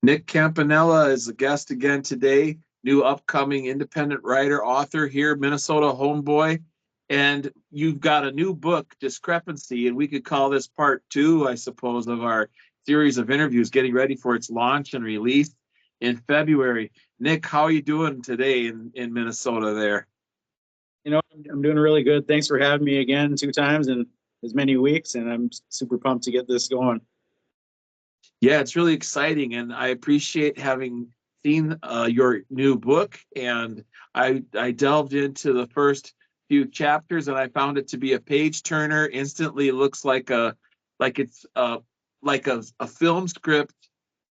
Nick Campanella is a guest again today, new upcoming independent writer, author here, Minnesota homeboy. And you've got a new book, Discrepancy, and we could call this part two, I suppose, of our series of interviews getting ready for its launch and release in February. Nick, how are you doing today in Minnesota there? I'm doing really good. Thanks for having me again 2 times in as many weeks, and I'm super pumped to get this going. Yeah, it's really exciting, and I appreciate having seen your new book. And I delved into the first few chapters, and I found it to be a page turner. Instantly, looks like it's like a film script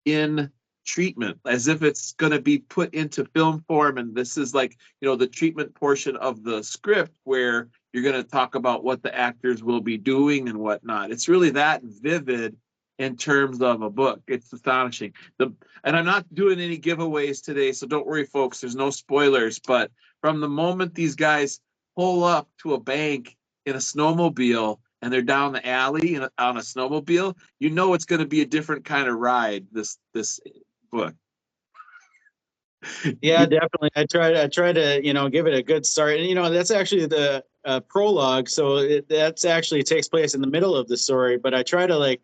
in treatment, as if it's going to be put into film form. And this is like, the treatment portion of the script where you're going to talk about what the actors will be doing and whatnot. It's really that vivid in terms of a book. It's astonishing. And I'm not doing any giveaways today, so don't worry, folks. There's no spoilers. But from the moment these guys pull up to a bank in a snowmobile and they're down the alley on a snowmobile, it's going to be a different kind of ride. This book. Yeah, definitely. I try to give it a good start, and that's actually the prologue. So that's actually takes place in the middle of the story. But I try to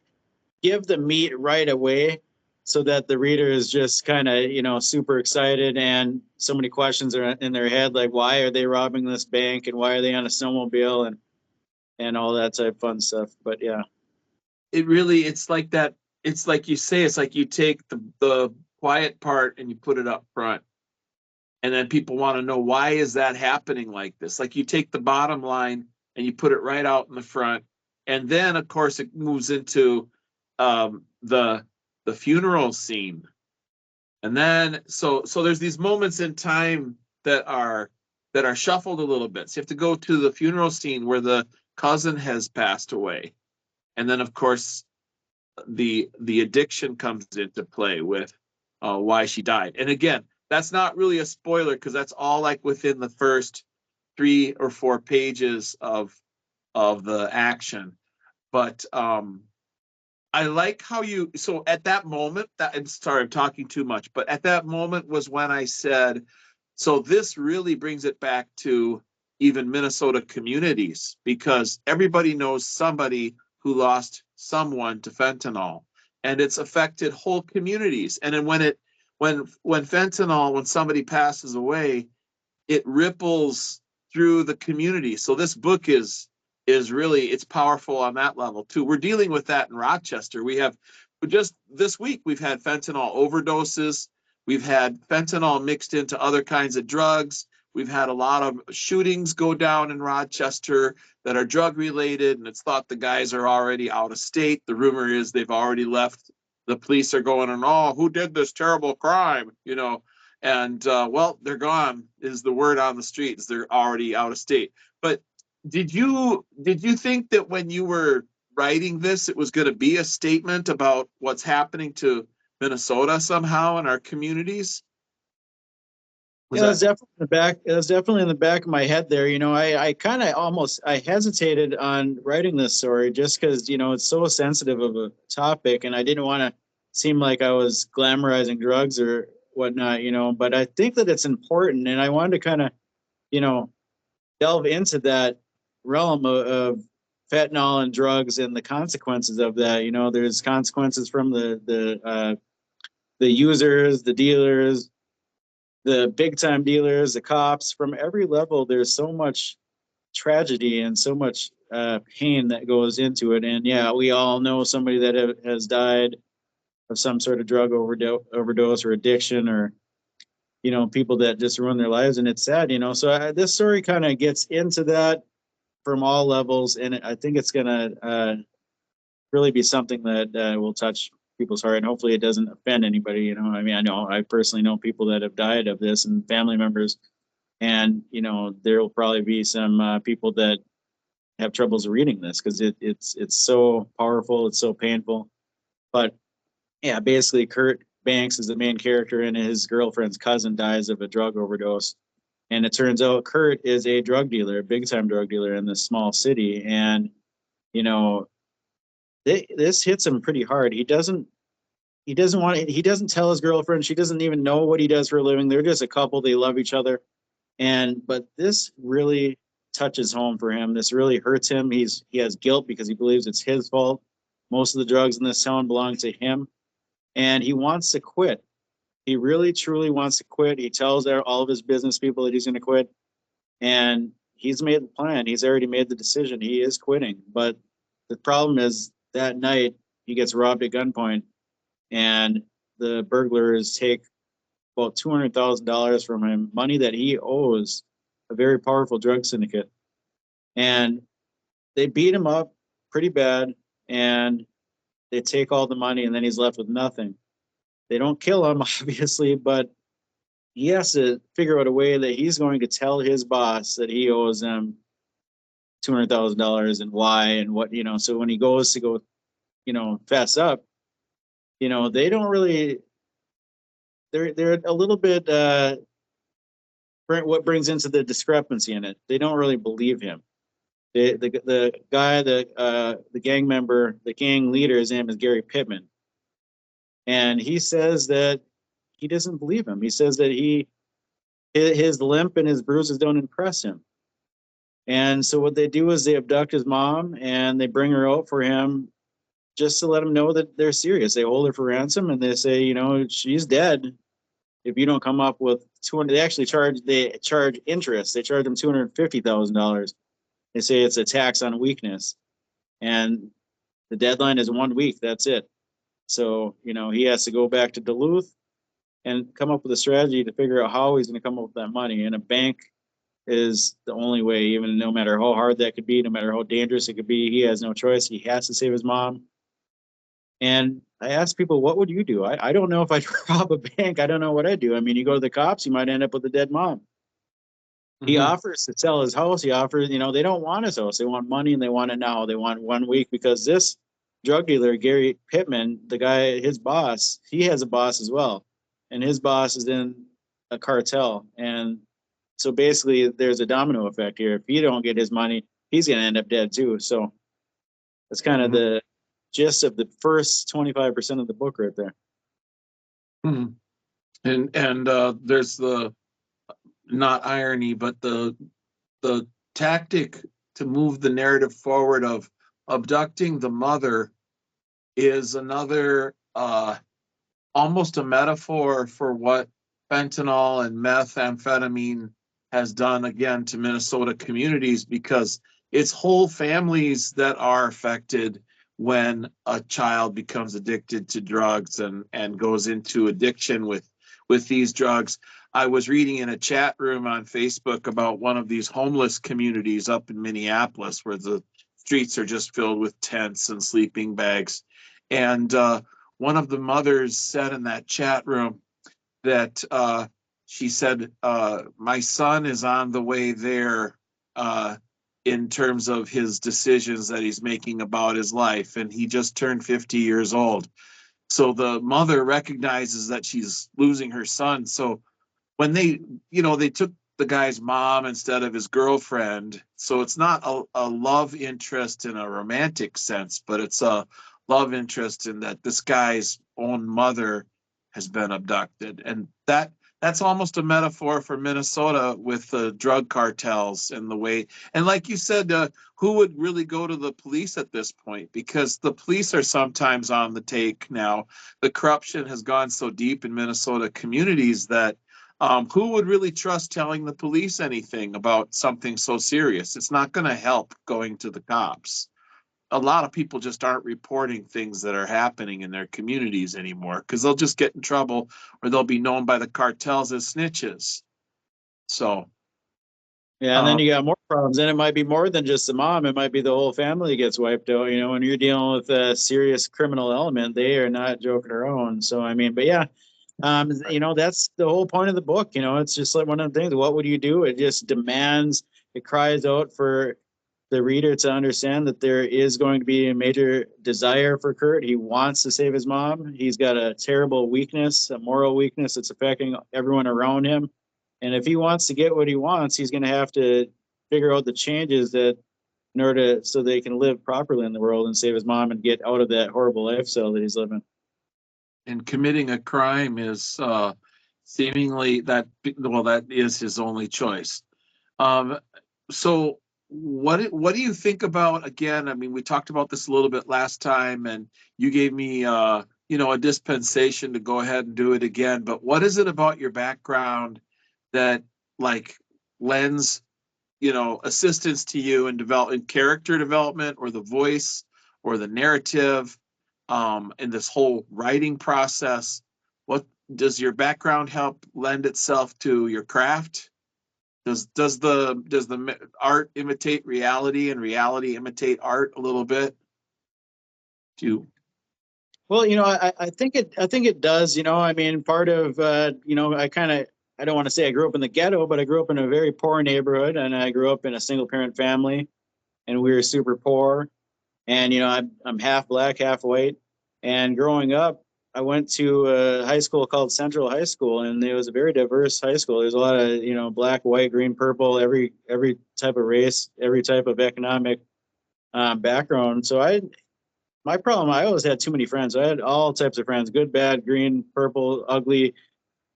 give the meat right away, so that the reader is just kind of super excited, and so many questions are in their head, like why are they robbing this bank and why are they on a snowmobile and all that type of fun stuff. But yeah. It's like that. It's like you say, it's like you take the quiet part and you put it up front. And then people want to know, why is that happening like this? Like you take the bottom line and you put it right out in the front. And then, of course, it moves into the funeral scene. And then so there's these moments in time that are shuffled a little bit. So you have to go to the funeral scene where the cousin has passed away. And then, of course, the addiction comes into play with why she died. And again, that's not really a spoiler because that's all like within the first 3 or 4 pages of the action. But I like how so at that moment, I'm sorry, I'm talking too much, but at that moment was when I said, so this really brings it back to even Minnesota communities, because everybody knows somebody who lost someone to fentanyl, and it's affected whole communities. And then when fentanyl, when somebody passes away, it ripples through the community. So this book is really, it's powerful on that level too. We're dealing with that in Rochester. Just this week we've had fentanyl overdoses. We've had fentanyl mixed into other kinds of drugs. We've had a lot of shootings go down in Rochester that are drug related, and it's thought the guys are already out of state. The rumor is they've already left. The police are going, and oh, who did this terrible crime? And well, they're gone is the word on the streets. They're already out of state. But did you think that when you were writing this, it was going to be a statement about what's happening to Minnesota somehow in our communities? Yeah, that's definitely in the back. It was definitely in the back of my head there. I kind of almost I hesitated on writing this story just because it's so sensitive of a topic, and I didn't want to seem like I was glamorizing drugs or whatnot. But I think that it's important, and I wanted to kind of delve into that realm of fentanyl and drugs and the consequences of that. There's consequences from the users, the dealers, the big time dealers, the cops. From every level, there's so much tragedy and so much pain that goes into it. And yeah, we all know somebody that has died of some sort of drug overdose or addiction, or people that just ruin their lives, and it's sad. So this story kind of gets into that from all levels, and I think it's gonna really be something that will touch people's heart, and hopefully it doesn't offend anybody. I mean, I personally know people that have died of this, and family members, and there will probably be some people that have troubles reading this because it's so powerful, it's so painful. But yeah, basically Curt Banks is the main character, and his girlfriend's cousin dies of a drug overdose. And it turns out Curt is a drug dealer, a big time drug dealer in this small city. And, this hits him pretty hard. He he doesn't tell his girlfriend. She doesn't even know what he does for a living. They're just a couple. They love each other. But this really touches home for him. This really hurts him. He has guilt because he believes it's his fault. Most of the drugs in this town belong to him, and he wants to quit. He really, truly wants to quit. He tells all of his business people that he's going to quit, and he's made the plan. He's already made the decision. He is quitting. But the problem is that night he gets robbed at gunpoint, and the burglars take about $200,000 from him, money that he owes a very powerful drug syndicate. And they beat him up pretty bad, and they take all the money, and then he's left with nothing. They don't kill him, obviously, but he has to figure out a way that he's going to tell his boss that he owes them $200,000 and why and what, so when he goes to go, fess up, they don't really, they're a little bit, what brings into the discrepancy in it. They don't really believe him. The guy, the gang member, the gang leader, his name is Gary Pittman. And he says that he doesn't believe him. He says that his limp and his bruises don't impress him. And so what they do is they abduct his mom and they bring her out for him just to let him know that they're serious. They hold her for ransom and they say, she's dead if you don't come up with 200. They charge interest. They charge him $250,000. They say it's a tax on weakness. And the deadline is 1 week. That's it. So, he has to go back to Duluth and come up with a strategy to figure out how he's going to come up with that money. And a bank is the only way, even no matter how hard that could be, no matter how dangerous it could be, he has no choice. He has to save his mom. And I ask people, what would you do? I don't know if I'd rob a bank. I don't know what I'd do. I mean, you go to the cops, you might end up with a dead mom. He offers to sell his house. He offers, they don't want his house. They want money and they want it now. They want 1 week because this drug dealer, Gary Pittman, the guy, his boss, he has a boss as well. And his boss is in a cartel. And so basically there's a domino effect here. If he don't get his money, he's going to end up dead too. So that's kind of the gist of the first 25% of the book right there. And there's the, not irony, but the tactic to move the narrative forward of abducting the mother is another almost a metaphor for what fentanyl and methamphetamine has done again to Minnesota communities, because it's whole families that are affected when a child becomes addicted to drugs and goes into addiction with these drugs. I was reading in a chat room on Facebook about one of these homeless communities up in Minneapolis where the streets are just filled with tents and sleeping bags. And one of the mothers said in that chat room that she said, my son is on the way there in terms of his decisions that he's making about his life. And he just turned 50 years old. So the mother recognizes that she's losing her son. So when they took the guy's mom instead of his girlfriend. So it's not a love interest in a romantic sense, but it's a love interest in that this guy's own mother has been abducted. And that's almost a metaphor for Minnesota with the drug cartels and the way. And like you said, who would really go to the police at this point? Because the police are sometimes on the take now. The corruption has gone so deep in Minnesota communities that who would really trust telling the police anything about something so serious? It's not going to help going to the cops. A lot of people just aren't reporting things that are happening in their communities anymore because they'll just get in trouble or they'll be known by the cartels as snitches. So. Yeah, and then you got more problems. And it might be more than just the mom. It might be the whole family gets wiped out. When you're dealing with a serious criminal element, they are not joking around. So, I mean, but yeah. That's the whole point of the book. It's just like one of the things. What would you do? It just demands, it cries out for the reader to understand that there is going to be a major desire for Curt. He wants to save his mom. He's got a terrible weakness, a moral weakness that's affecting everyone around him. And if he wants to get what he wants, he's going to have to figure out the changes that in order so they can live properly in the world and save his mom and get out of that horrible lifestyle that he's living. and committing a crime is seemingly that is his only choice. So what do you think about, again, I mean, we talked about this a little bit last time, and you gave me a dispensation to go ahead and do it again, but what is it about your background that like lends assistance to you in character development, or the voice, or the narrative, in this whole writing process? What does your background help lend itself to your craft? Does the art imitate reality, and reality imitate art a little bit? Well, I think it does. I mean, part of I don't want to say I grew up in the ghetto, but I grew up in a very poor neighborhood, and I grew up in a single parent family, and we were super poor. And I'm half black, half white. And growing up, I went to a high school called Central High School, and it was a very diverse high school. There's a lot of black, white, green, purple, every type of race, every type of economic background. So my problem, I always had too many friends. I had all types of friends: good, bad, green, purple, ugly,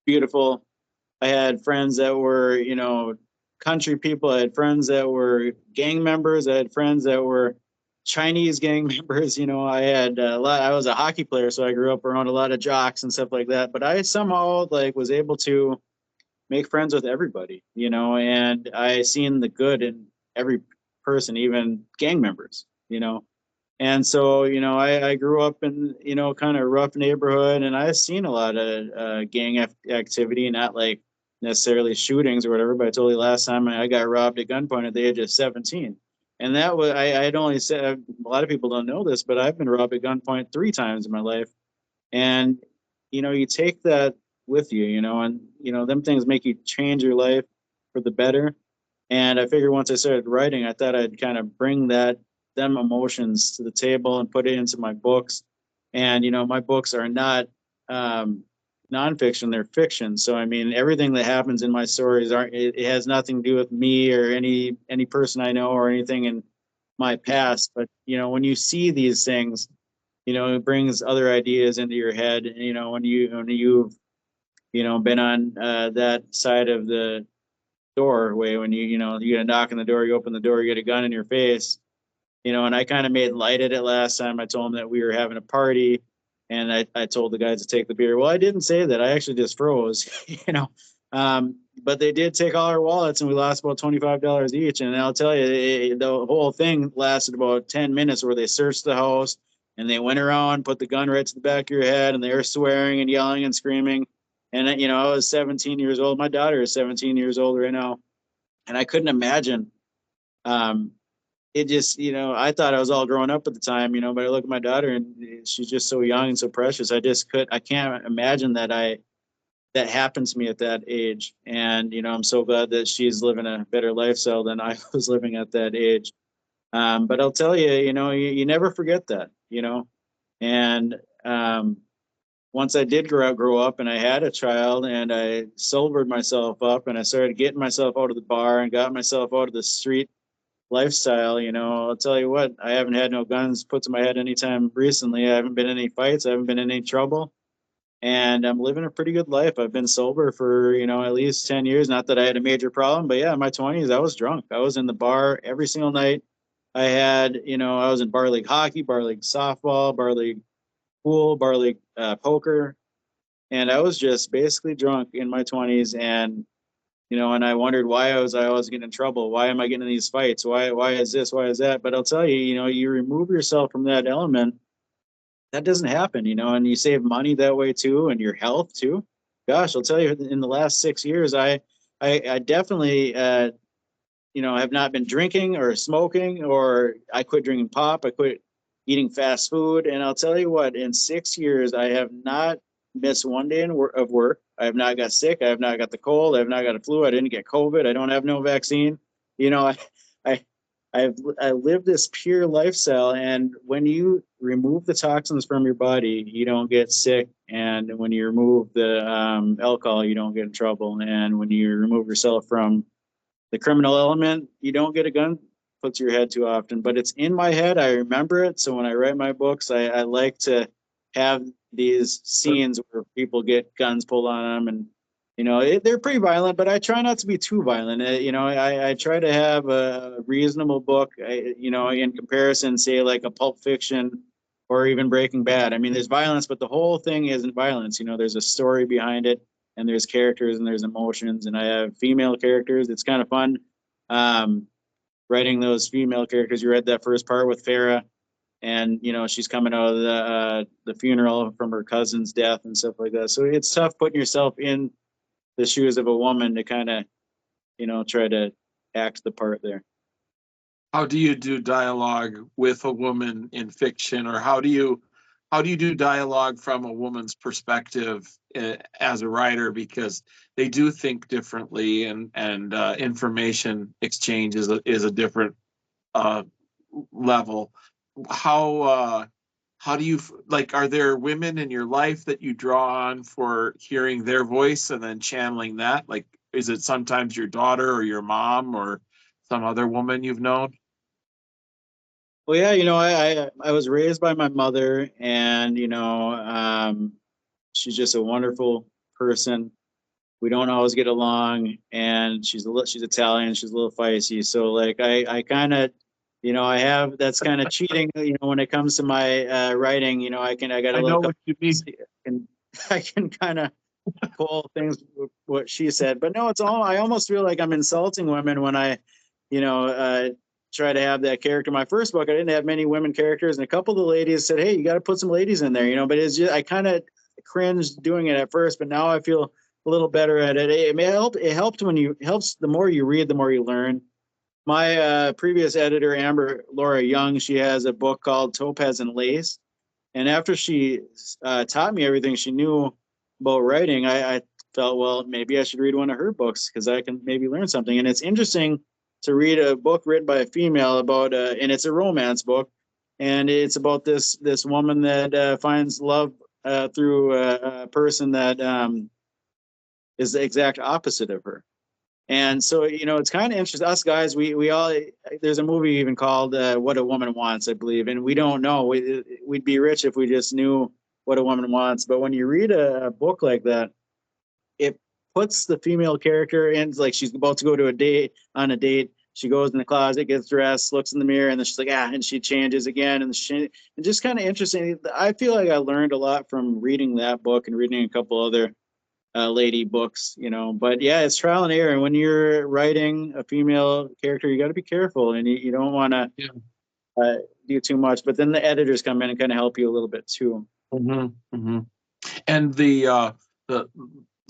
beautiful. I had friends that were country people. I had friends that were gang members. I had friends that were Chinese gang members. I had a lot. I was a hockey player, so I grew up around a lot of jocks and stuff like that. But I somehow was able to make friends with everybody, and I seen the good in every person, even gang members. And so I grew up in kind of rough neighborhood, and I've seen a lot of gang activity, not like necessarily shootings or whatever. But I told you last time I got robbed at gunpoint at the age of 17. And that was, I had only said, a lot of people don't know this, but I've been robbed at gunpoint 3 times in my life. And, you take that with you, and, them things make you change your life for the better. And I figured once I started writing, I thought I'd kind of bring them emotions to the table and put it into my books. And, my books are not nonfiction, they're fiction. So, I mean, everything that happens in my stories it has nothing to do with me or any person I know or anything in my past. But, when you see these things, it brings other ideas into your head. And, when you've, been on that side of the doorway, when you get a knock on the door, you open the door, you get a gun in your face, and I kind of made light of it last time. I told them that we were having a party, and I told the guys to take the beer. Well, I didn't say that. I actually just froze, but they did take all our wallets, and we lost about $25 each. And I'll tell you, the whole thing lasted about 10 minutes, where they searched the house and they went around, put the gun right to the back of your head, and they were swearing and yelling and screaming. And I was 17 years old. My daughter is 17 years old right now, and I couldn't imagine. It just, I thought I was all grown up at the time, but I look at my daughter and she's just so young and so precious. I can't imagine that happened to me at that age. And, I'm so glad that she's living a better lifestyle than I was living at that age. But I'll tell you, you never forget that, and once I did grow up and I had a child and I sobered myself up and I started getting myself out of the bar and got myself out of the street lifestyle, I'll tell you what, I haven't had no guns put to my head anytime recently. I haven't been in any fights. I haven't been in any trouble. And I'm living a pretty good life. I've been sober for, at least 10 years. Not that I had a major problem, but yeah, in my 20s, I was drunk. I was in the bar every single night. I had, I was in bar league hockey, bar league softball, bar league pool, bar league poker. And I was just basically drunk in my 20s. And and I wondered why I was getting in trouble. Why am I getting in these fights? Why is this? Why is that? But I'll tell you, you remove yourself from that element, that doesn't happen, and you save money that way too, and your health too. Gosh, I'll tell you, in the last 6 years, I definitely, have not been drinking or smoking, or I quit drinking pop. I quit eating fast food. And I'll tell you what, in 6 years, I have not missed one day of work. I have not got sick. I have not got the cold. I have not got a flu. I didn't get COVID. I don't have no vaccine. I live this pure lifestyle. And when you remove the toxins from your body, you don't get sick. And when you remove the alcohol, you don't get in trouble. And when you remove yourself from the criminal element, you don't get a gun put to your head too often. But it's in my head. I remember it. So when I write my books, I like to have these scenes where people get guns pulled on them, and they're pretty violent, but I try not to be too violent. I try to have a reasonable book, in comparison, say like a Pulp Fiction or even Breaking Bad. I mean, there's violence, but the whole thing isn't violence. There's a story behind it, and there's characters and there's emotions, and I have female characters. It's kind of fun writing those female characters. You read that first part with Farah, and she's coming out of the funeral from her cousin's death and stuff like that. So it's tough putting yourself in the shoes of a woman to kind of try to act the part there. How do you do dialogue with a woman in fiction, or how do you do dialogue from a woman's perspective as a writer, because they do think differently, and information exchange is a different level. How do you, like, are there women in your life that you draw on for hearing their voice and then channeling that? Like, is it sometimes your daughter or your mom or some other woman you've known? Well, yeah, I was raised by my mother, and she's just a wonderful person. We don't always get along, and she's Italian, she's a little feisty. So like I kind of, I have, that's kind of cheating, when it comes to my writing. I got a little. I know what you mean. And I can kind of pull things what she said, but no, I almost feel like I'm insulting women when I try to have that character. My first book, I didn't have many women characters, and a couple of the ladies said, "Hey, you got to put some ladies in there," but it's just, I kind of cringed doing it at first, but now I feel a little better at it. It helped helps the more you read, the more you learn. My previous editor, Laura Young, she has a book called Topaz and Lace, and after she taught me everything she knew about writing, I felt, well, maybe I should read one of her books because I can maybe learn something. And it's interesting to read a book written by a female about, and it's a romance book, and it's about this woman that finds love through a person that is the exact opposite of her. And so, it's kind of interesting. Us guys, we all, there's a movie even called What a Woman Wants, I believe, and we don't know. We'd be rich if we just knew what a woman wants. But when you read a book like that, it puts the female character in, like, she's about to go to a date. She goes in the closet, gets dressed, looks in the mirror, and then she's like, and she changes again. And just kind of interesting. I feel like I learned a lot from reading that book and reading a couple other lady books, but yeah, it's trial and error. And when you're writing a female character, you got to be careful, and you don't want to do too much. But then the editors come in and kind of help you a little bit too. Mm-hmm, mm-hmm. And the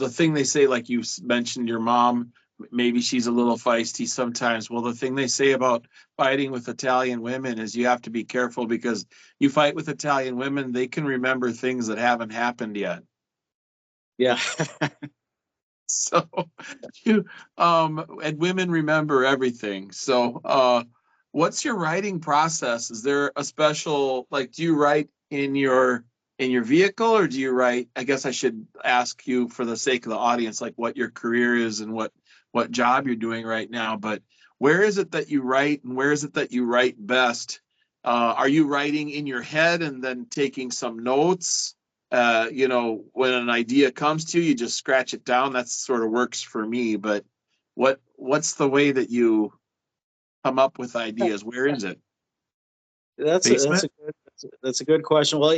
thing they say, like you mentioned, your mom, maybe she's a little feisty sometimes. Well, the thing they say about fighting with Italian women is you have to be careful, because you fight with Italian women, they can remember things that haven't happened yet. Yeah. So and women remember everything. So what's your writing process? Is there a special, like, do you write in your vehicle, or do you write, I guess I should ask you for the sake of the audience, like what your career is and what job you're doing right now, but where is it that you write, and where is it that you write best? Are you writing in your head and then taking some notes? When an idea comes to you, you just scratch it down. That sort of works for me. But what's the way that you come up with ideas? Where is it? That's a good question. Well,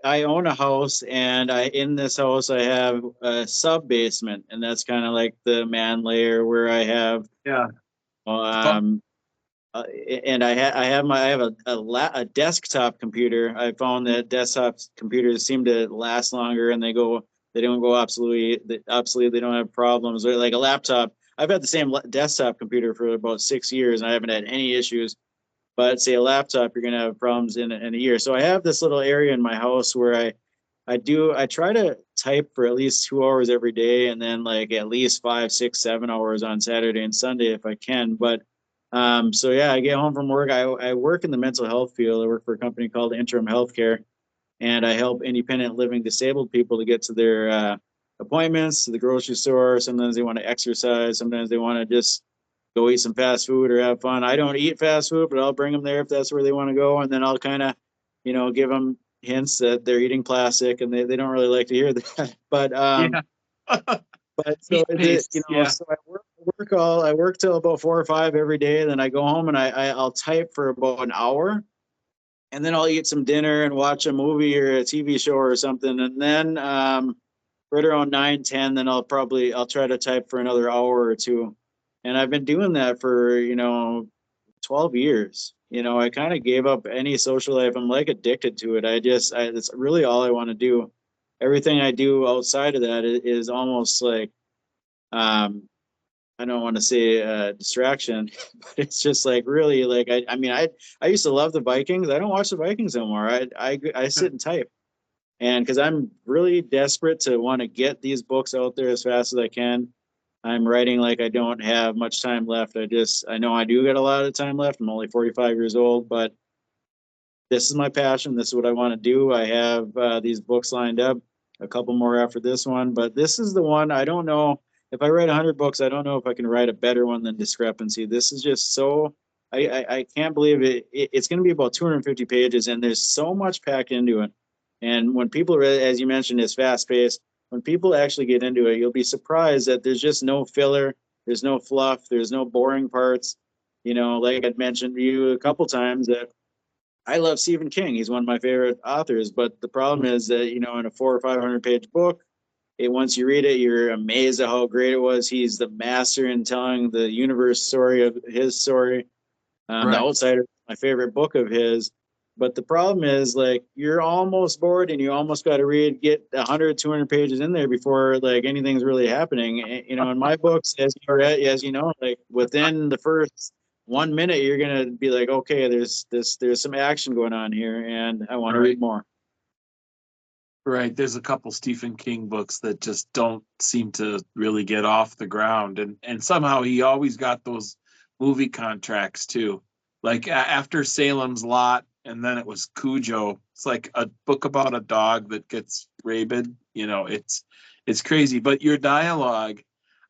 I own a house, and in this house I have a sub basement, and that's kind of like the man layer where I have and I have a desktop computer. I found that desktop computers seem to last longer, and they don't go obsolete. They don't have problems. Or like a laptop, I've had the same desktop computer for about 6 years, and I haven't had any issues. But say a laptop, you're going to have problems in a year. So I have this little area in my house where I try to type for at least 2 hours every day, and then like at least 5, 6, 7 hours on Saturday and Sunday if I can. But so yeah, I get home from work. I work in the mental health field. I work for a company called Interim Healthcare, and I help independent living disabled people to get to their appointments, to the grocery store. Sometimes they want to exercise. Sometimes they want to just go eat some fast food or have fun. I don't eat fast food, but I'll bring them there if that's where they want to go. And then I'll kind of, give them hints that they're eating plastic, and they don't really like to hear that. But Yeah. but so Meat paste, yeah. so I work till about 4 or 5 every day. Then I go home and I'll type for about an hour, and then I'll eat some dinner and watch a movie or a TV show or something. And then right around 9, 10, then I'll try to type for another hour or two. And I've been doing that for 12 years. I kind of gave up any social life. I'm like addicted to it. It's really all I want to do. Everything I do outside of that is almost like, I don't want to say distraction, but it's just like really like, I mean, I used to love the Vikings. I don't watch the Vikings anymore. I sit and type. And because I'm really desperate to want to get these books out there as fast as I can. I'm writing like I don't have much time left. I know I do get a lot of time left. I'm only 45 years old, but this is my passion. This is what I want to do. I have these books lined up, a couple more after this one, but this is the one. I don't know if I write 100 books. I don't know if I can write a better one than Discrepancy. This is just so. I can't believe it. It's going to be about 250 pages, and there's so much packed into it. And when people, as you mentioned, is fast paced. When people actually get into it, you'll be surprised that there's just no filler. There's no fluff. There's no boring parts. Like I'd mentioned to you a couple times that I love Stephen King. He's one of my favorite authors. But the problem is that, in a 400 or 500 page book, once you read it, you're amazed at how great it was. He's the master in telling the universe story of his story. The Outsider, my favorite book of his. But the problem is, like, you're almost bored and you almost got to get 100, 200 pages in there before, like, anything's really happening. In my books, as you know, like, within the first 1 minute, you're going to be like, okay, there's some action going on here, and I want to read more. Right. There's a couple Stephen King books that just don't seem to really get off the ground. And somehow he always got those movie contracts too. Like after Salem's Lot, and then it was Cujo. It's like a book about a dog that gets rabid. It's crazy. But your dialogue,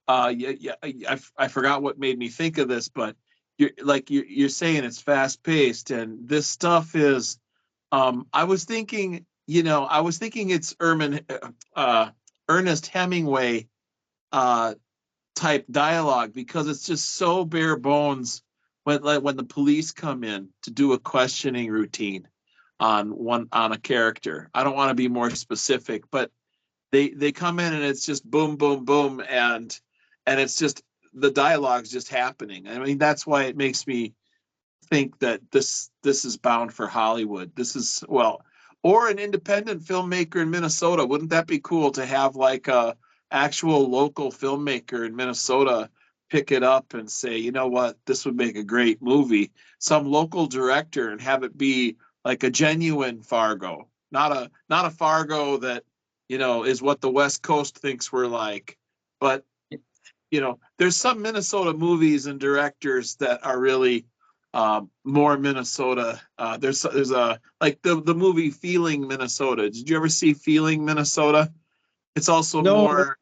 I forgot what made me think of this, but you're saying it's fast paced, and this stuff is. I was thinking it's Ernest Hemingway type dialogue, because it's just so bare bones when the police come in to do a questioning routine on a character. I don't want to be more specific, but they come in and it's just boom, boom, boom, and it's just the dialogue's just happening. I mean, that's why it makes me think that this is bound for Hollywood. This is, well, or an independent filmmaker in Minnesota. Wouldn't that be cool to have like a actual local filmmaker in Minnesota pick it up and say, you know what, this would make a great movie. Some local director, and have it be like a genuine Fargo, not a Fargo that, is what the West Coast thinks we're like. But, there's some Minnesota movies and directors that are really more Minnesota. There's a like the movie Feeling Minnesota. Did you ever see Feeling Minnesota? It's also more,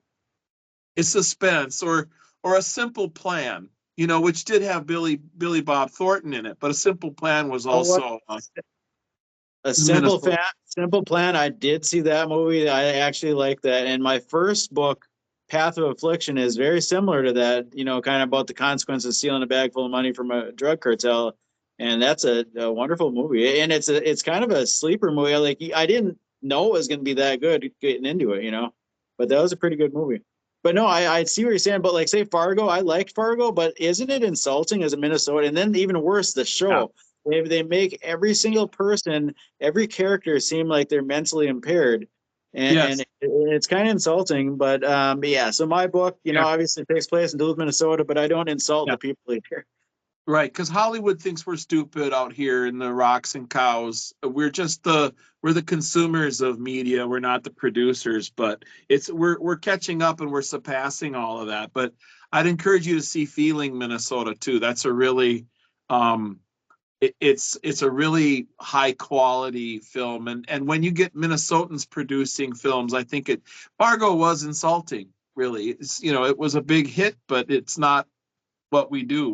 it's suspense, or A Simple Plan, which did have Billy Bob Thornton in it, but A Simple Plan was also A Simple Plan. I did see that movie. I actually like that. And my first book, Path of Affliction, is very similar to that, kind of about the consequences of stealing a bag full of money from a drug cartel. And that's a wonderful movie. And it's kind of a sleeper movie. Like, I didn't know it was going to be that good getting into it, but that was a pretty good movie. But no, I see what you're saying. But like, say Fargo, I liked Fargo, but isn't it insulting as a Minnesota? And then even worse, the show. Yeah. They make every single person, every character seem like they're mentally impaired. And it's kind of insulting, but yeah. So my book, obviously takes place in Duluth, Minnesota, but I don't insult the people here. Right, because Hollywood thinks we're stupid out here in the rocks and cows. We're just we're the consumers of media. We're not the producers, but we're catching up and we're surpassing all of that. But I'd encourage you to see Feeling Minnesota too. That's a really it's a really high quality film, and when you get Minnesotans producing films, I think Fargo was insulting, really. It was a big hit, but it's not what we do.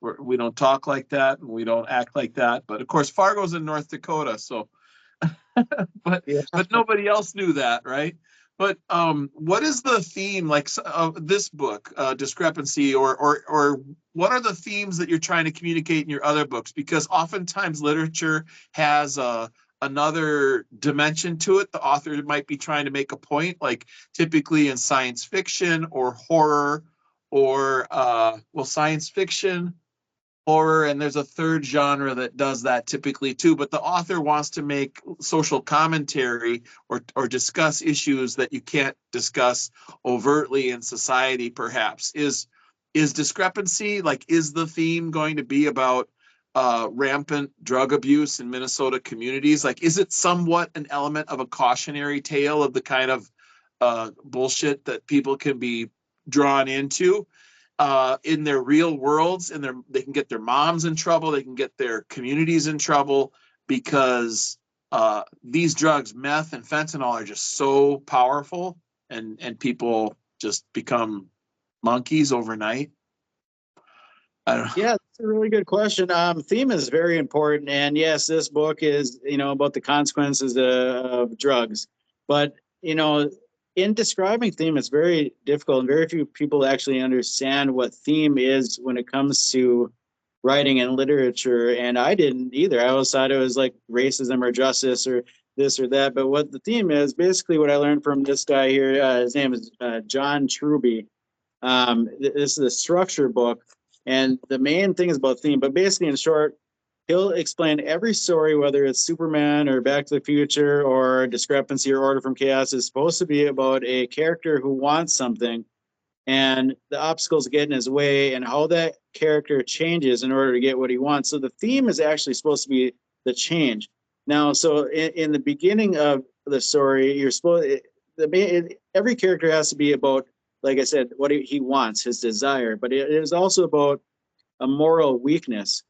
We don't talk like that, and we don't act like that. But of course, Fargo's in North Dakota, so but Yeah. but nobody else knew that, right? But what is the theme like of this book, Discrepancy, or what are the themes that you're trying to communicate in your other books? Because oftentimes literature has another dimension to it. The author might be trying to make a point, like typically in science fiction or horror, or science fiction, horror, and there's a third genre that does that typically too, but the author wants to make social commentary or discuss issues that you can't discuss overtly in society. Perhaps is Discrepancy, like, is the theme going to be about rampant drug abuse in Minnesota communities? Like, is it somewhat an element of a cautionary tale of the kind of bullshit that people can be drawn into in their real worlds, and they can get their moms in trouble, they can get their communities in trouble, because these drugs, meth and fentanyl, are just so powerful, and people just become monkeys overnight? I don't know. Yeah, that's a really good question. Theme is very important, and yes, this book is about the consequences of drugs. But in describing theme, it's very difficult, and very few people actually understand what theme is when it comes to writing and literature. And I didn't either. I always thought it was like racism or justice or this or that. But what the theme is, basically, what I learned from this guy here, his name is John Truby. This is a structure book. And the main thing is about theme, but basically, in short, he'll explain every story, whether it's Superman or Back to the Future or Discrepancy or Order from Chaos, is supposed to be about a character who wants something and the obstacles get in his way and how that character changes in order to get what he wants. So the theme is actually supposed to be the change. Now, so in the beginning of the story, you're supposed every character has to be about, like I said, what he wants, his desire, but it is also about a moral weakness,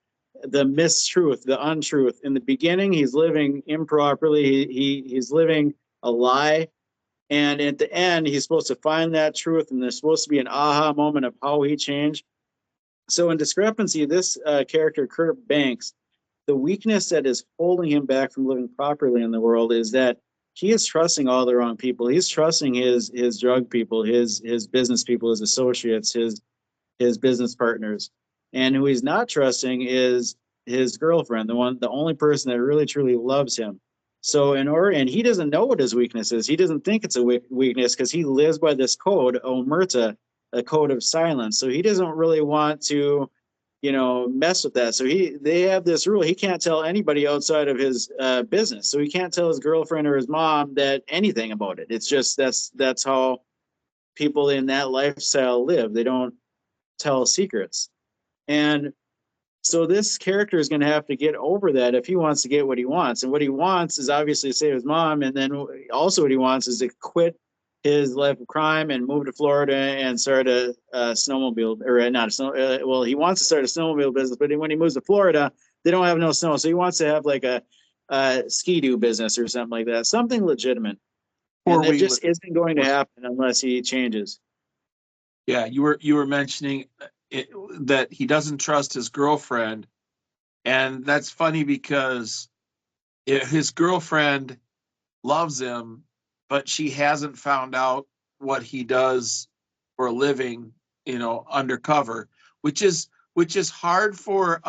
the mistruth, the untruth. In the beginning, he's living improperly. He's living a lie. And at the end, he's supposed to find that truth, and there's supposed to be an aha moment of how he changed. So in Discrepancy, this character, Curt Banks, the weakness that is holding him back from living properly in the world is that he is trusting all the wrong people. He's trusting his drug people, his business people, his associates, his business partners. And who he's not trusting is his girlfriend, the only person that really truly loves him. So and he doesn't know what his weakness is. He doesn't think it's a weakness because he lives by this code, omerta, a code of silence. So he doesn't really want to, mess with that. So they have this rule. He can't tell anybody outside of his business. So he can't tell his girlfriend or his mom that anything about it. It's just that's how people in that lifestyle live. They don't tell secrets. And so this character is going to have to get over that if he wants to get what he wants. And what he wants is obviously to save his mom. And then also what he wants is to quit his life of crime and move to Florida and start a snowmobile, or not a snow. Well, he wants to start a snowmobile business, but when he moves to Florida, they don't have no snow. So he wants to have like a ski-doo business or something like that, something legitimate. And that just isn't going to happen unless he changes. Yeah, you were mentioning that he doesn't trust his girlfriend, and that's funny because his girlfriend loves him, but she hasn't found out what he does for a living, undercover, which is hard for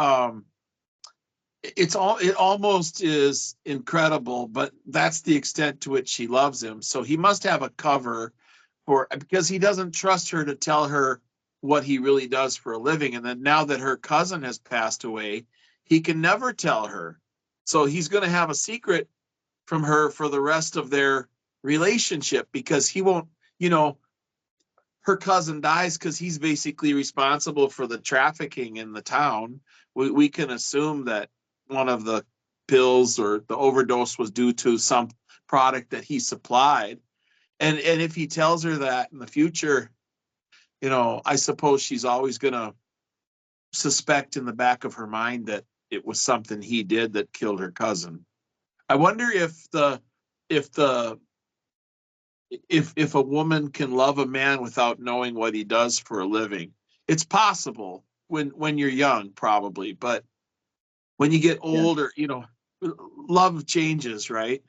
it almost is incredible, but that's the extent to which she loves him. So he must have a cover because he doesn't trust her to tell her what he really does for a living. And then now that her cousin has passed away, he can never tell her. So he's going to have a secret from her for the rest of their relationship, because he won't, her cousin dies because he's basically responsible for the trafficking in the town. We can assume that one of the pills or the overdose was due to some product that he supplied. And if he tells her that in the future, I suppose she's always going to suspect in the back of her mind that it was something he did that killed her cousin. I wonder if a woman can love a man without knowing what he does for a living. It's possible when you're young, probably, but when you get older, love changes, right?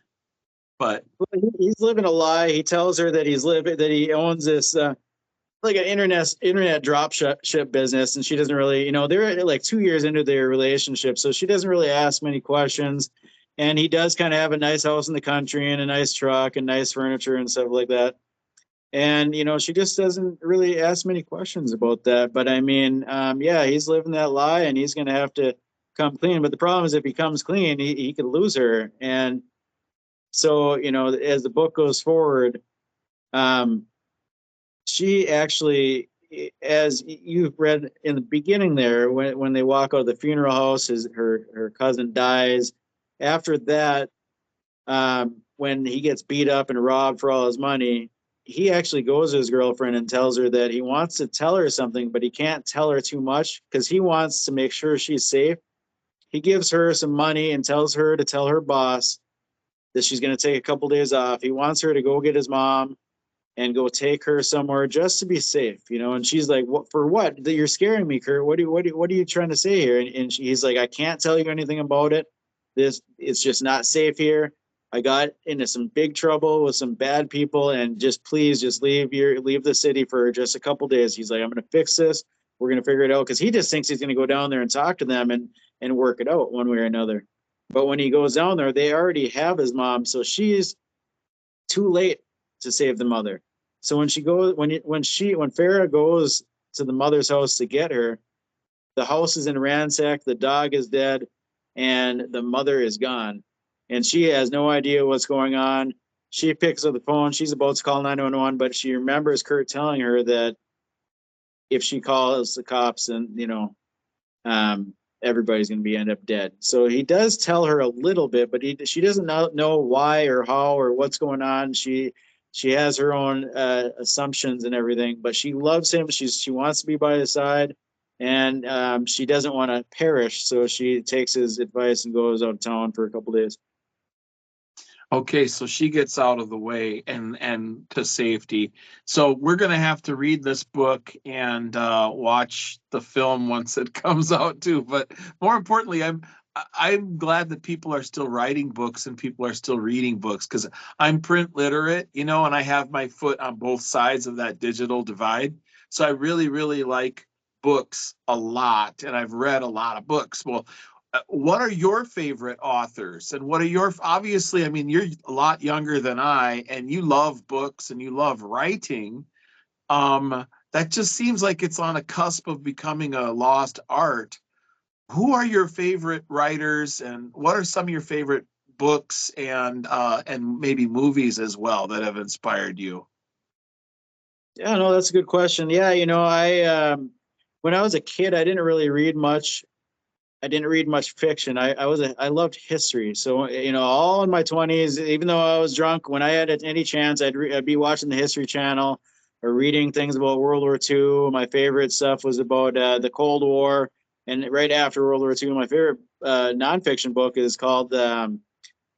He's living a lie. He tells her that he owns this like an internet drop ship business, and she doesn't really, they're like 2 years into their relationship, so she doesn't really ask many questions. And he does kind of have a nice house in the country and a nice truck and nice furniture and stuff like that. And she just doesn't really ask many questions about that. But I mean, yeah, he's living that lie, and he's going to have to come clean. But the problem is, if he comes clean, he could lose her. And so, as the book goes forward, she actually, as you've read in the beginning there, when they walk out of the funeral house, her cousin dies. After that, when he gets beat up and robbed for all his money, he actually goes to his girlfriend and tells her that he wants to tell her something, but he can't tell her too much because he wants to make sure she's safe. He gives her some money and tells her to tell her boss that she's going to take a couple days off. He wants her to go get his mom and go take her somewhere just to be safe, And she's like, "What for? What? That you're scaring me, Curt. What are you trying to say here?" And he's like, "I can't tell you anything about it. It's just not safe here. I got into some big trouble with some bad people, and please leave the city for just a couple days." He's like, "I'm going to fix this. We're going to figure it out," because he just thinks he's going to go down there and talk to them and work it out one way or another. But when he goes down there, they already have his mom, so she's too late to save the mother. So when Farrah goes to the mother's house to get her, the house is in ransack, the dog is dead, and the mother is gone. And she has no idea what's going on. She picks up the phone. She's about to call 911, but she remembers Curt telling her that if she calls the cops, and everybody's going to end up dead. So he does tell her a little bit, but she doesn't know why or how or what's going on. She has her own assumptions and everything, but she loves him. She wants to be by his side, and she doesn't want to perish. So she takes his advice and goes out of town for a couple days. Okay, so she gets out of the way and to safety. So we're going to have to read this book and watch the film once it comes out too. But more importantly, I'm glad that people are still writing books and people are still reading books, because I'm print literate, and I have my foot on both sides of that digital divide. So I really, really like books a lot, and I've read a lot of books. Well, what are your favorite authors, and what are obviously, I mean, you're a lot younger than I, and you love books and you love writing. That just seems like it's on a cusp of becoming a lost art. Who are your favorite writers, and what are some of your favorite books and maybe movies as well that have inspired you? Yeah, no, that's a good question. Yeah, I when I was a kid, I didn't really read much. I didn't read much fiction. I loved history. So, all in my 20s, even though I was drunk, when I had any chance, I'd be watching the History Channel or reading things about World War II. My favorite stuff was about the Cold War. And right after World War II, my favorite nonfiction book is called The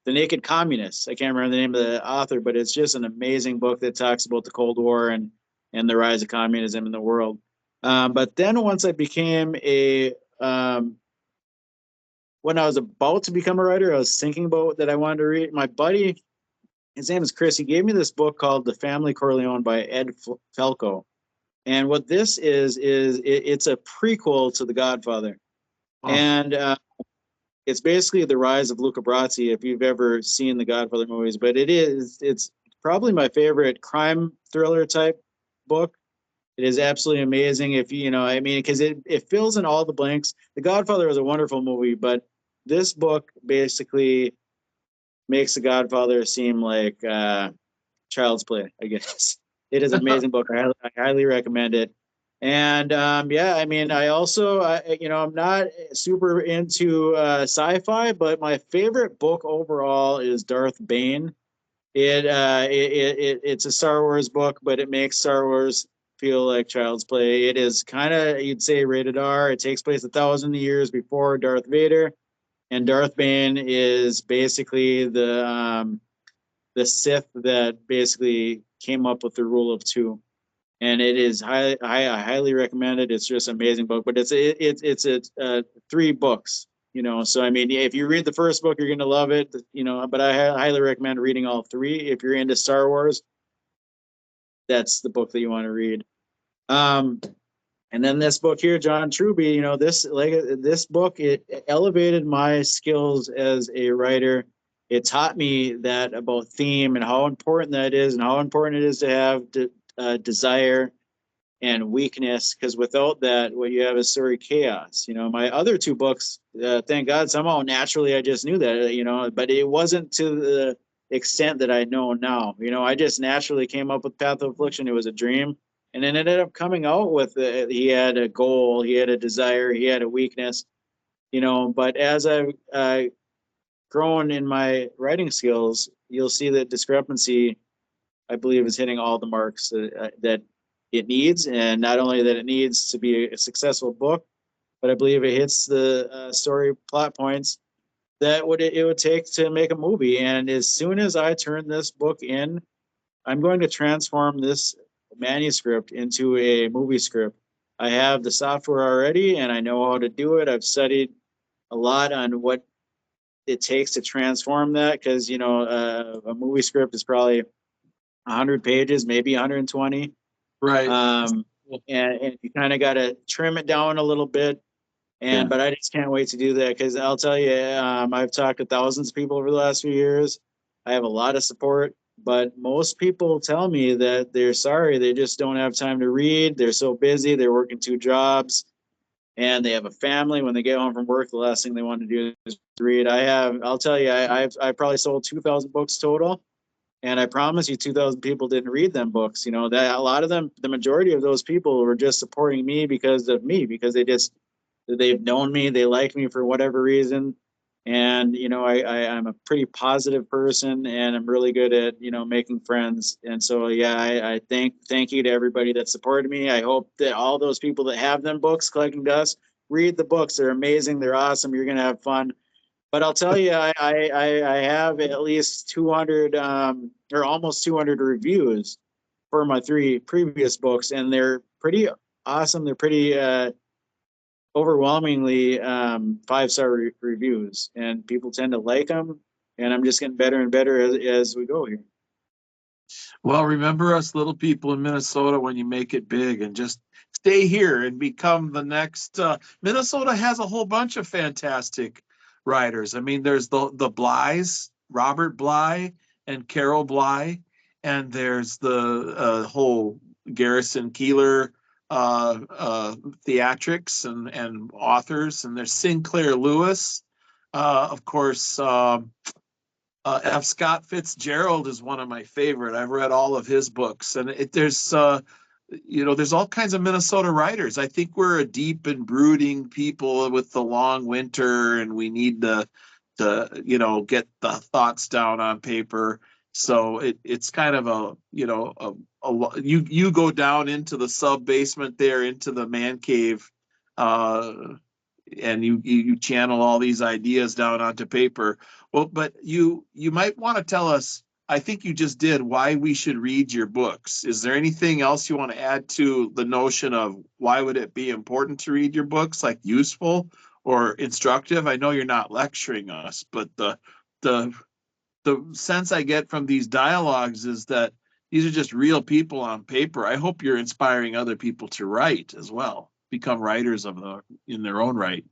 Naked Communists. I can't remember the name of the author, but it's just an amazing book that talks about the Cold War and the rise of communism in the world. But then once I became when I was about to become a writer, I was thinking about that I wanted to read. My buddy, his name is Chris. He gave me this book called The Family Corleone by Ed Falco. And what this is it's a prequel to The Godfather. Oh. And it's basically the rise of Luca Brasi, if you've ever seen the Godfather movies. But it's probably my favorite crime thriller type book. It is absolutely amazing. If because it fills in all the blanks. The Godfather was a wonderful movie, but this book basically makes The Godfather seem like child's play, I guess. It is an amazing book. I highly recommend it. And yeah, I mean, I also, I'm not super into sci-fi, but my favorite book overall is Darth Bane. It's a Star Wars book, but it makes Star Wars feel like child's play. It is kind of, you'd say, rated R. It takes place 1,000 years before Darth Vader. And Darth Bane is basically the Sith that basically came up with the rule of two, and it is I highly recommend it. It's just an amazing book, but it's 3 books, you know. So I mean, if you read the first book, you're going to love it, you know. But I highly recommend reading all three. If you're into Star Wars, that's the book that you want to read. And then this book here, John Truby, you know, this book, it elevated my skills as a writer. It taught me that about theme and how important that is, and how important it is to have desire and weakness, because without that, what you have is story chaos. You know, my other two books, thank God, somehow naturally I just knew that, you know, but it wasn't to the extent that I know now. You know, I just naturally came up with Path of Affliction. It was a dream, and then it ended up coming out with he had a goal, he had a desire, he had a weakness. You know, but as I've grown in my writing skills, you'll see that Discrepancy, I believe, is hitting all the marks that it needs, and not only that it needs to be a successful book, but I believe it hits the story plot points that it would take to make a movie. And as soon as I turn this book in, I'm going to transform this manuscript into a movie script. I have the software already, and I know how to do it. I've studied a lot on what it takes to transform that, because you know a movie script is probably 100 pages, maybe 120. Right. And you kind of got to trim it down a little bit. And but I just can't wait to do that, because I'll tell you, I've talked to thousands of people over the last few years. I have a lot of support, but most people tell me that they're sorry, they just don't have time to read. They're so busy, they're working 2 jobs, and they have a family. When they get home from work, the last thing they want to do is read. I'll tell you, I've probably sold 2,000 books total. And I promise you, 2,000 people didn't read them books. You know, that a lot of them, the majority of those people were just supporting me because of me, because they've known me, they like me for whatever reason. And, you know, I'm a pretty positive person, and I'm really good at, you know, making friends. And so, yeah, I thank you to everybody that supported me. I hope that all those people that have them books collecting dust, read the books. They're amazing. They're awesome. You're going to have fun. But I'll tell you, I have at least 200 or almost 200 reviews for my 3 previous books, and they're pretty awesome. They're pretty overwhelmingly 5-star reviews, and people tend to like them. And I'm just getting better and better as we go here. Well, remember us little people in Minnesota when you make it big, and just stay here and become the next. Minnesota has a whole bunch of fantastic writers. I mean, there's the Blys, Robert Bly and Carol Bly, and there's the whole Garrison Keillor theatrics and authors, and there's Sinclair Lewis, of course. F. Scott Fitzgerald is one of my favorite. I've read all of his books, and there's there's all kinds of Minnesota writers. I think we're a deep and brooding people with the long winter, and we need to get the thoughts down on paper. So it's kind of you go down into the sub basement there, into the man cave, and you channel all these ideas down onto paper. Well, but you might want to tell us, I think you just did, why we should read your books. Is there anything else you want to add to the notion of why would it be important to read your books, like useful or instructive? I know you're not lecturing us, but the sense I get from these dialogues is that these are just real people on paper. I hope you're inspiring other people to write as well, become writers in their own right.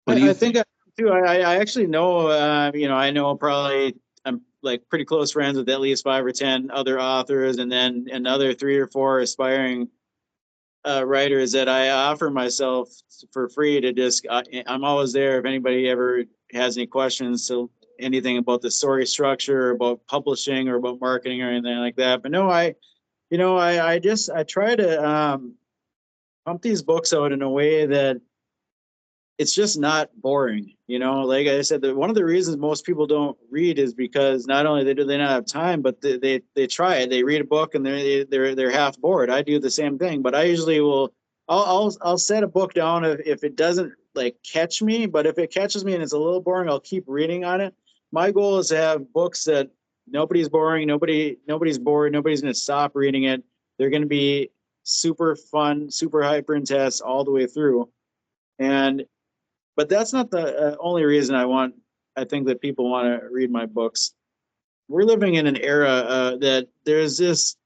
I think I do. I actually know, I know probably I'm like pretty close friends with at least 5 or 10 other authors, and then another 3 or 4 aspiring writers that I offer myself for free to just, I'm always there if anybody ever has any questions to anything about the story structure, or about publishing, or about marketing, or anything like that. But no, I try to pump these books out in a way that it's just not boring. Like I said, one of the reasons most people don't read is because not only do they not have time, but they try it. They read a book and they're half bored. I do the same thing, but I usually I'll set a book down if it doesn't like catch me. But if it catches me and it's a little boring, I'll keep reading on it. My goal is to have books that nobody's boring, nobody's bored, nobody's going to stop reading it. They're going to be super fun, super hyper intense all the way through. And But that's not the only reason I think that people want to read my books. We're living in an era that there's this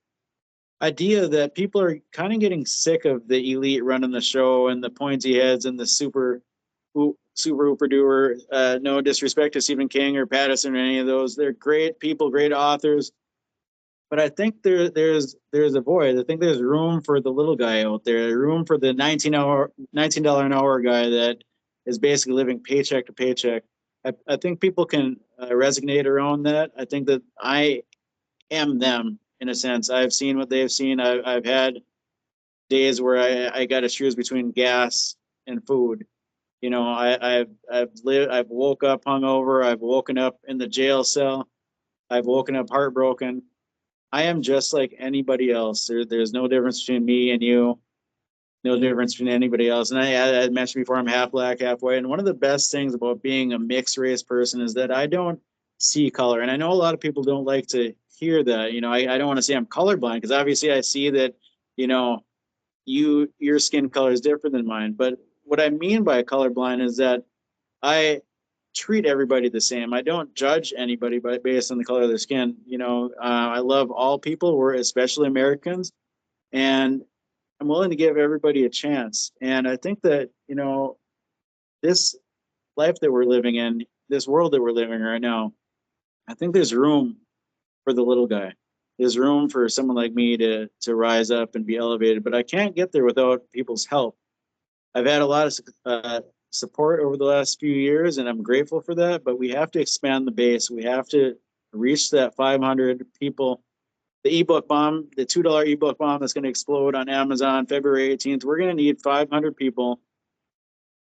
idea that people are kind of getting sick of the elite running the show and the pointy heads and the super super doer. No disrespect to Stephen King or Patterson or any of those. They're great people, great authors. But I think there's a void. I think there's room for the little guy out there, room for the $19 an hour guy that is basically living paycheck to paycheck. I think people can resonate around that. I think that I am them in a sense. I've seen what they've seen. I've had days where I got to choose between gas and food. You know, I've woke up hungover. I've woken up in the jail cell. I've woken up heartbroken. I am just like anybody else. There's no difference between me and you. No difference between anybody else. And I mentioned before, I'm half black, half white. And one of the best things about being a mixed race person is that I don't see color. And I know a lot of people don't like to hear that. You know, I don't want to say I'm colorblind because obviously I see that, you know, your skin color is different than mine. But what I mean by colorblind is that I treat everybody the same. I don't judge anybody based on the color of their skin. You know, I love all people. We're especially Americans, and I'm willing to give everybody a chance. And I think that, you know, this life that we're living in, this world that we're living in right now, I think there's room for the little guy. There's room for someone like me to rise up and be elevated, but I can't get there without people's help. I've had a lot of support over the last few years, and I'm grateful for that. But we have to expand the base. We have to reach that 500 people. The ebook bomb, the $2 ebook bomb that's going to explode on Amazon February 18th. We're going to need 500 people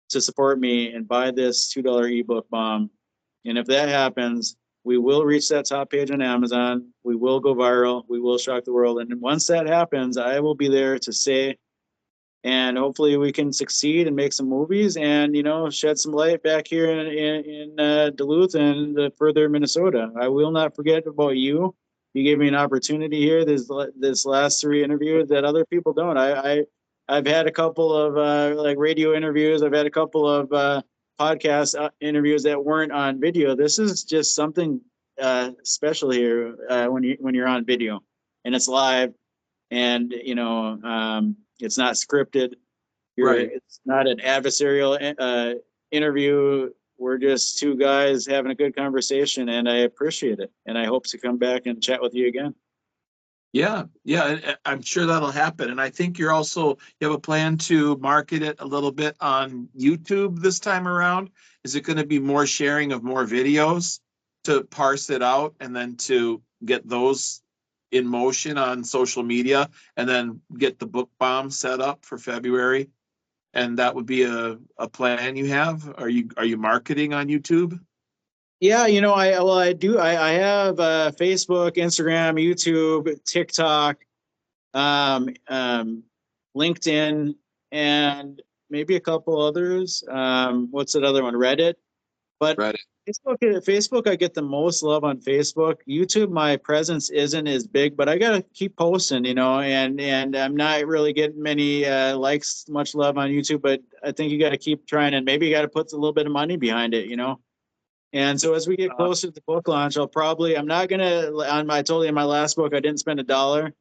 to support me and buy this $2 ebook bomb. And if that happens, we will reach that top page on Amazon. We will go viral. We will shock the world. And once that happens, I will be there to say, and hopefully we can succeed and make some movies and, you know, shed some light back here in Duluth and further Minnesota. I will not forget about you. You gave me an opportunity here. This last 3 interviews that other people don't. I've had a couple of like radio interviews. I've had a couple of podcast interviews that weren't on video. This is just something special here when you're on video and it's live, and you know. It's not scripted. Right. It's not an adversarial interview. We're just 2 guys having a good conversation, and I appreciate it. And I hope to come back and chat with you again. Yeah, I'm sure that'll happen. And I think you have a plan to market it a little bit on YouTube this time around. Is it going to be more sharing of more videos to parse it out and then to get those in motion on social media and then get the book bomb set up for February? And that would be a plan you have? Are you marketing on YouTube? Yeah, you know, I do. I have Facebook, Instagram, YouTube, TikTok, LinkedIn, and maybe a couple others. What's that other one? Reddit. But Reddit. Facebook, I get the most love on Facebook. YouTube, my presence isn't as big, but I gotta keep posting, you know, and I'm not really getting many likes, much love on YouTube. But I think you got to keep trying, and maybe you got to put a little bit of money behind it, you know. And so as we get closer to the book launch, I'm not gonna I told you in my last book I didn't spend $1.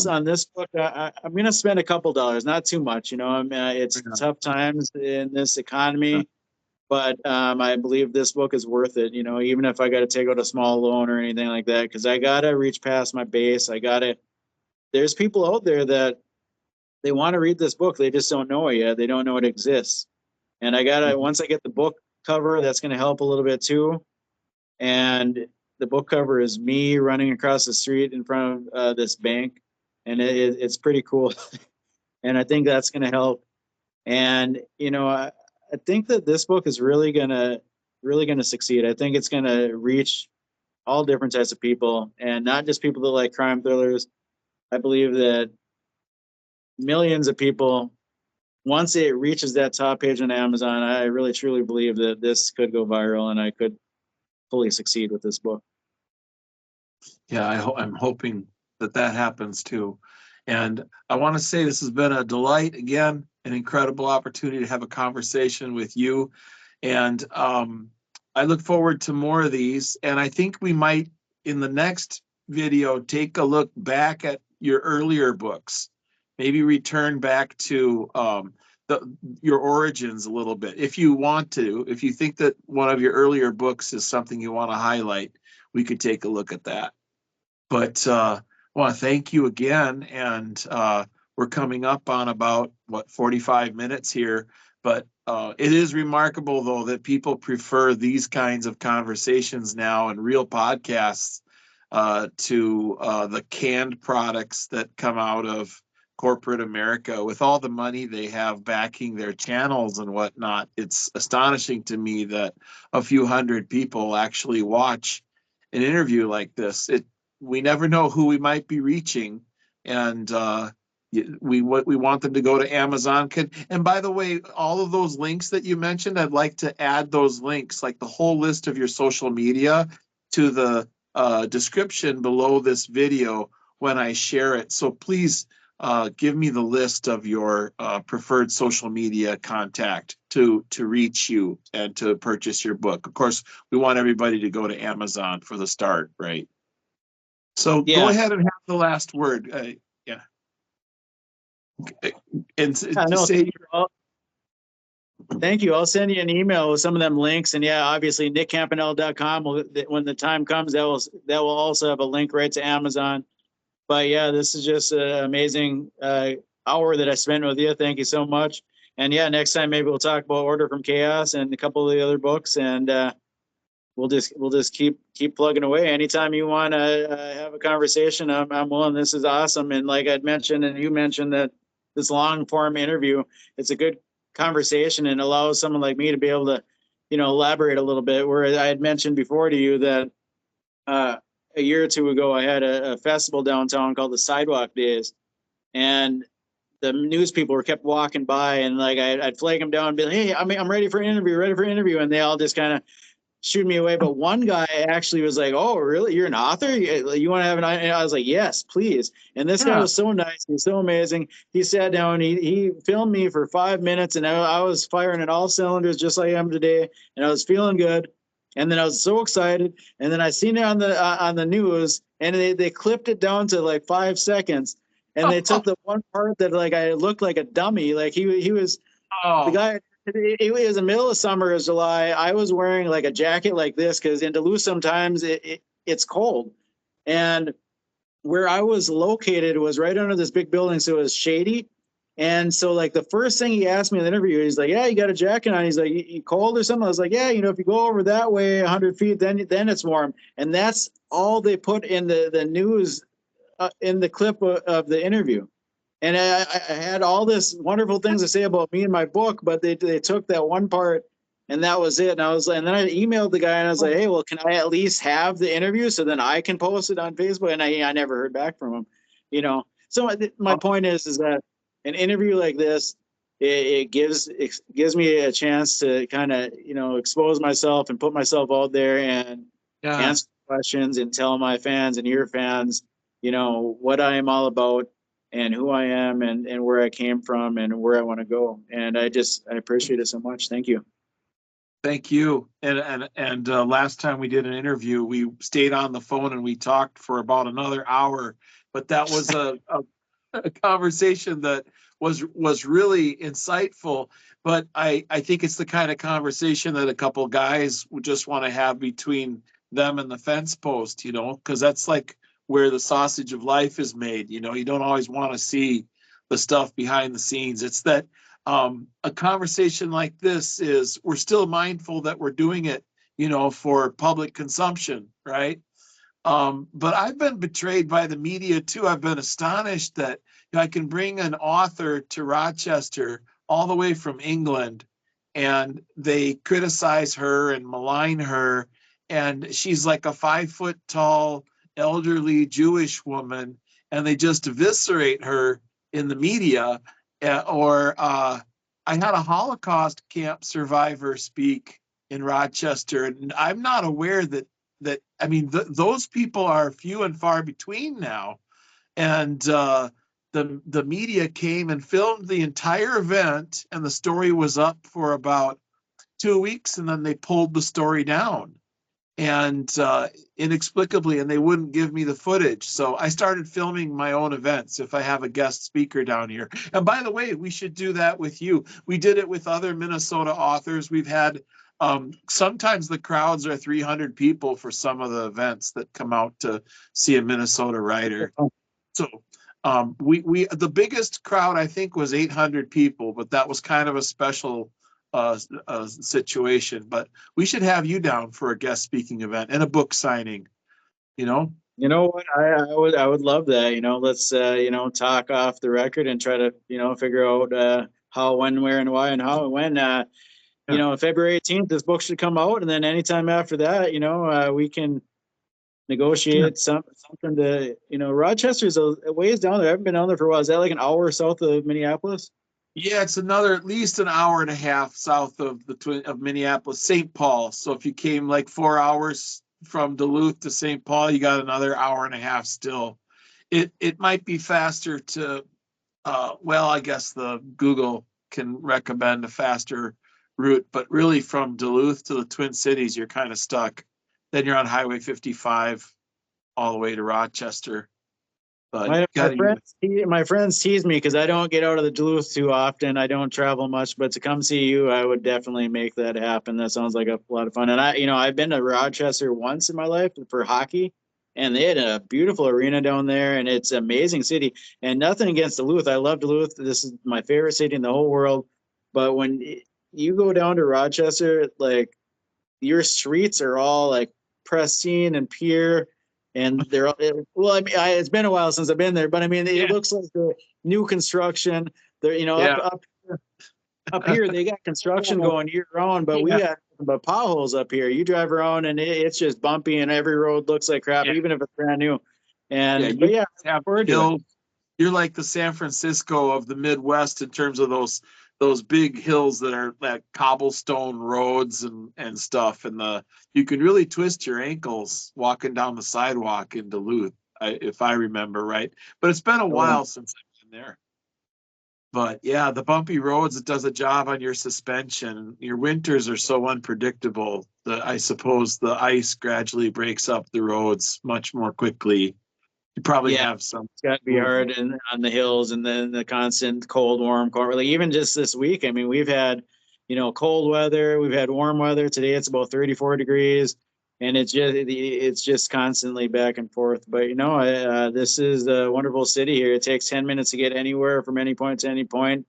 On this book, I'm gonna spend a couple dollars, not too much, you know. It's tough times in this economy. But I believe this book is worth it, you know, even if I got to take out a small loan or anything like that, because I got to reach past my base. There's people out there that they want to read this book. They just don't know it yet. They don't know it exists. And once I get the book cover, that's going to help a little bit too. And the book cover is me running across the street in front of this bank. And it's pretty cool. And I think that's going to help. And, you know, I think that this book is really gonna succeed. I think it's gonna reach all different types of people, and not just people that like crime thrillers. I believe that millions of people, once it reaches that top page on Amazon, I really truly believe that this could go viral, and I could fully succeed with this book. Yeah, I'm hoping that happens too. And I want to say this has been a delight again. an incredible opportunity to have a conversation with you. And I look forward to more of these. And I think we might, in the next video, take a look back at your earlier books, maybe return back to your origins a little bit. If you want to, if you think that one of your earlier books is something you want to highlight, we could take a look at that. But I want to thank you again. And we're coming up on about, 45 minutes here. But it is remarkable, though, that people prefer these kinds of conversations now and real podcasts to the canned products that come out of corporate America with all the money they have backing their channels and whatnot. It's astonishing to me that a few hundred people actually watch an interview like this. We never know who we might be reaching, and we want them to go to Amazon. And by the way, all of those links that you mentioned, I'd like to add those links, like the whole list of your social media, to the description below this video when I share it. So please give me the list of your preferred social media contact to reach you and to purchase your book. Of course, we want everybody to go to Amazon for the start, right? So go ahead and have the last word. Yeah. And say thank you. I'll send you an email with some of them links. And yeah, obviously nickcampanella.com when the time comes, that will also have a link right to Amazon. But yeah, this is just an amazing hour that I spent with you. Thank you so much. And yeah, next time maybe we'll talk about Order from Chaos and a couple of the other books, and we'll just keep plugging away. Anytime you want to have a conversation, I'm willing. This is awesome. And like I'd mentioned, and you mentioned, that this long form interview, it's a good conversation and allows someone like me to be able to, elaborate a little bit. Where I had mentioned before to you that a year or two ago, I had a festival downtown called the Sidewalk Days, and the news people were kept walking by, and like I'd flag them down and be like, "Hey, I'm ready for an interview," and they all just kind of shoot me away. But one guy actually was like, "Oh, really? You're an author? You want to have an?" And I was like, "Yes, please." And this guy was so nice. He's so amazing. He sat down. He filmed me for 5 minutes, and I was firing at all cylinders just like I am today, and I was feeling good. And then I was so excited. And then I seen it on the news, and they clipped it down to like 5 seconds, and they took the one part that like I looked like a dummy. Like he was the guy. It was the middle of summer, it was July. I was wearing like a jacket like this because in Duluth sometimes it's cold. And where I was located was right under this big building, so it was shady. And so like the first thing he asked me in the interview, he's like, "Yeah, you got a jacket on?" He's like, "You cold or something?" I was like, "Yeah, if you go over that way 100 feet, then it's warm." And that's all they put in the news in the clip of the interview. And I had all this wonderful things to say about me and my book, but they took that one part, and that was it. And I was like, and then I emailed the guy, and I was like, "Hey, well, can I at least have the interview so then I can post it on Facebook?" And I never heard back from him. So my point is that an interview like this, it gives me a chance to kind of expose myself and put myself out there and answer questions and tell my fans and your fans what I am all about and who I am and where I came from and where I want to go. And I appreciate it so much. Thank you. Thank you. And last time we did an interview, we stayed on the phone and we talked for about another hour, but that was a conversation that was really insightful. But I think it's the kind of conversation that a couple guys would just want to have between them and the fence post, because that's like where the sausage of life is made. You don't always want to see the stuff behind the scenes. It's that a conversation like this we're still mindful that we're doing it, for public consumption, right? But I've been betrayed by the media too. I've been astonished that I can bring an author to Rochester all the way from England, and they criticize her and malign her, and she's like a 5 foot tall elderly Jewish woman, and they just eviscerate her in the media. Or I had a Holocaust camp survivor speak in Rochester, and I'm not aware that those people are few and far between now. And the media came and filmed the entire event, and the story was up for about 2 weeks, and then they pulled the story down, and inexplicably, and they wouldn't give me the footage. So I started filming my own events if I have a guest speaker down here. And by the way, we should do that with you. We did it with other Minnesota authors. We've had sometimes the crowds are 300 people for some of the events that come out to see a Minnesota writer. So we the biggest crowd I think was 800 people, but that was kind of a special situation. But we should have you down for a guest speaking event and a book signing. You know what? I would love that. Let's talk off the record and try to figure out how, when, where, and why, and how and when. February 18th, this book should come out, and then anytime after that, we can negotiate something to, Rochester's a ways down there. I haven't been down there for a while. Is that like an hour south of Minneapolis? Yeah, it's at least an hour and a half south of Minneapolis, St. Paul. So if you came like 4 hours from Duluth to St. Paul, you got another hour and a half still. It might be faster to, I guess the Google can recommend a faster route, but really from Duluth to the Twin Cities, you're kind of stuck. Then you're on Highway 55 all the way to Rochester. But my friends tease me because I don't get out of the Duluth too often. I don't travel much, but to come see you, I would definitely make that happen. That sounds like a lot of fun. And I've been to Rochester once in my life for hockey, and they had a beautiful arena down there, and it's an amazing city. And nothing against Duluth. I love Duluth. This is my favorite city in the whole world. But when you go down to Rochester, like, your streets are all like pristine and pure. And they're it's been a while since I've been there, but I mean, it looks like the new construction. They're up here they got construction going year round, but we got potholes up here. You drive around and it's just bumpy, and every road looks like crap, even if it's brand new. And you're like the San Francisco of the Midwest in terms of those big hills that are like cobblestone roads and stuff, and you can really twist your ankles walking down the sidewalk in Duluth, if I remember right. But it's been a while since I've been there. But yeah, the bumpy roads, it does a job on your suspension. Your winters are so unpredictable that I suppose the ice gradually breaks up the roads much more quickly. You probably have some. It's got to be hard on the hills, and then the constant cold, warm, cold. Like even just this week, I mean, we've had, cold weather. We've had warm weather. Today it's about 34 degrees, and it's just constantly back and forth. But this is a wonderful city here. It takes 10 minutes to get anywhere from any point to any point.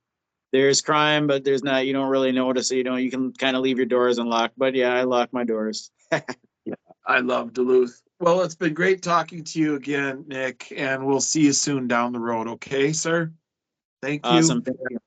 There's crime, but there's not. You don't really notice it. You can kind of leave your doors unlocked. But yeah, I lock my doors. I love Duluth. Well, it's been great talking to you again, Nick, and we'll see you soon down the road. Okay, sir? Thank you. Awesome. Thank you.